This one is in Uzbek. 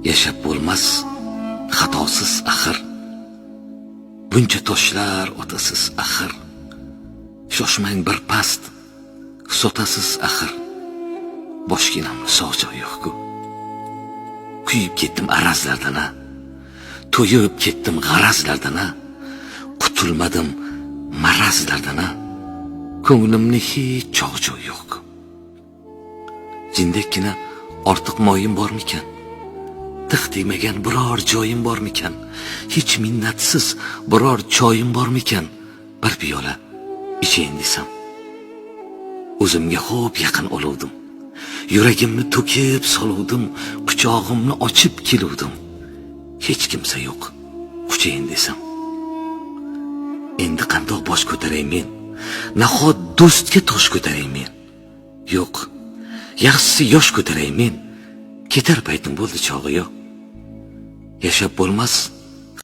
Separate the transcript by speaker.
Speaker 1: yashab bo'lmas xatosiz axir. Buncha toshlar otasiz axir. Shoshmang bir past sotasiz axir. Boshginamni sog' joy yo'q-ku. Kuyib ketdim arazlardan, to'yib ketdim g'arazlardan, qutulmadim marazlardan, ko'nglimni hech chog' joy yo'q. Jindekkina ortiq moyim bormikan? Tiq tegmagan biror joyim bormikan? Hech minnatsiz biror choyim bormikan? Bir piyola ichayin desam. O'zimga xo'p yaqin oluvdim. Yuragimni to'kib soluvdim, quchog'imni ochib keluvdim. Hech kimsa yo'q, quchayin desam. Endi qandoq bosh ko'taray men? Nahot do'stga tosh ko'taray men? Yo'q, yaxshisi yosh ko'taray men. Ketar paytim bo'ldi chog'i yo'q. Yashab bo'lmas